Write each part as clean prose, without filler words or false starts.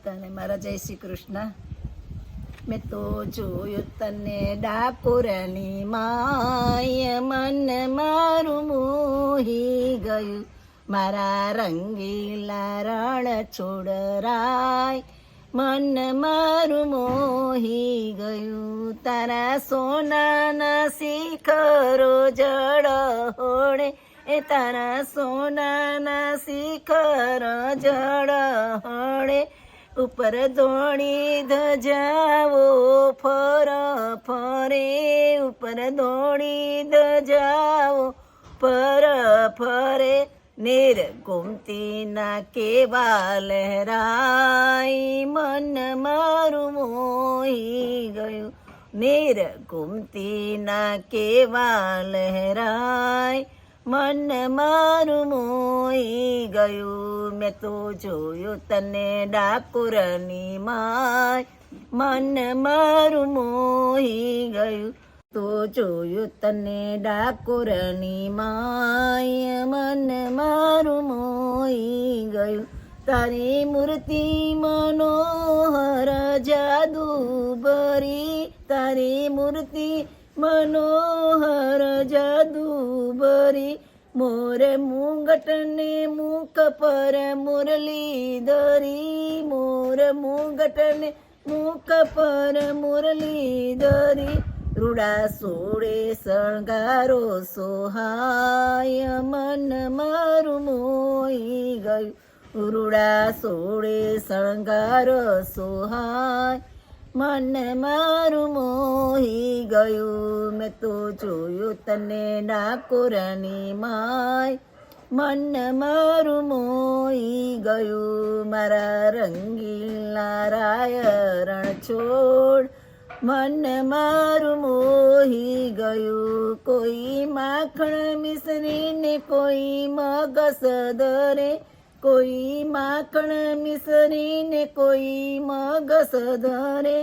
તને મારા જય શ્રી કૃષ્ણ. મેં તો જોયું તને ડાકોરની માય, મન મારું મોહી ગયું. મારા રંગીલા રણ છોડરાય, મન મારું મોહી ગયું. તારા સોનાના શિખરો જળ હોડે, એ તારા સોનાના શિખર જળ હોડે. ઉપર દોડી ધજાવો ફર ફરે, ઉપર દોડી ધજાવો ફર ફરે. નીર ગોમતીના કેવા લહેરાય, મન મારું મોહી ગયું. નીર ગોમતીના કેવા લહેરાય, મન મારું મોહી ગયું. મેં તો જોયું તને ડાકોરની માય, મન મારું મોહી ગયું. તો જોયું તને ડાકોરની માય, મન મારું મોહી ગયું. તારી મૂર્તિ મનોહર જાદુ ભરી, તારી મૂર્તિ મનોહર જાદુ ભરી. મોર મુંગટને મુખ પર મુરલી ધરી, મોર મુંગટને મુખ પર મુરલી ધરી. રૂડા સોળે શણગારો સોહાય, મન મારું મોહી ગયું. રૂડા સોળે શણગારો સોહાય, મન મારું મોહી ગયું. મેં તો જોયું તને ડાકોરની માય, મન મારું મોહી ગયું. મારા રંગીલા રાય રણ છોડ, મન મારું મોહી ગયું. કોઈ માખણ મિસરીને કોઈ મગસ ધરે, કોઈ માખણ મિસરીને કોઈ મગસ ધરે.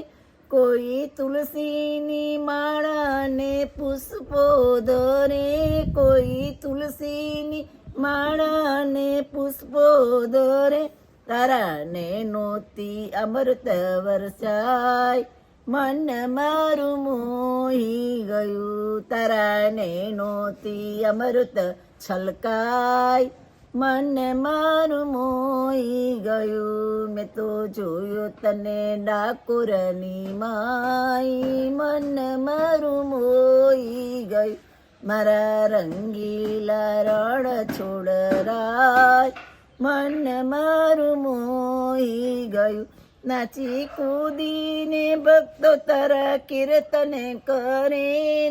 કોઈ તુલસીની માળાને પુષ્પો ધરે, કોઈ તુલસીની માળાને પુષ્પો ધરે. તારા નૈનોથી અમૃત વરસાય, મન મારું મોહી ગયું. તારા નૈનોથી અમૃત છલકાય, મન મારું મોહી ગયું. મેં તો જોયું તને ડાકોરની માય, મન મારું મોહી ગયું. મારા રંગીલા રણ છોડરાય, મન મારું મોહી ગયું. નાચી કૂદીને ભક્તો તારા કીર્તન કરે,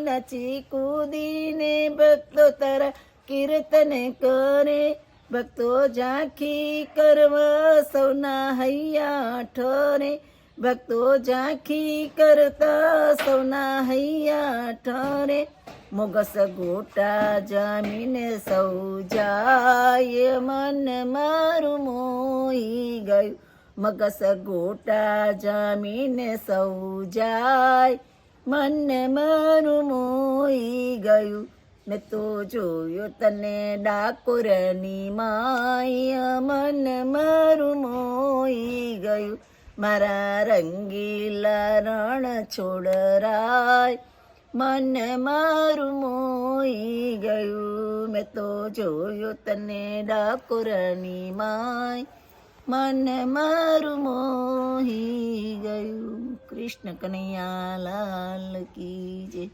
નાચી કૂદીને ભક્તો તારા કીર્તન કરે. ભક્તો ઝાંખી કરવા સૌના હૈયા ઠરે, ભક્તો ઝાંખી કરતા સૌના હૈયા ઠરે. મોગસ ગોટા જામીને સૌ જાય, મન મારું મોહી ગયું. મગસ ગોટા જામીને સૌ જાય, મન મારું મોહી ગયું. મેં તો જોયું તને ડાકોરની માય, મન મારું મોહી ગયું. મારા રંગીલા રણ છોડરાય, મન મારું મોહી ગયું. મેં તો જોયું તને ડાકોરની માય, મન મારું મોહી ગયું. કૃષ્ણ કનૈયા લાલ કી જય.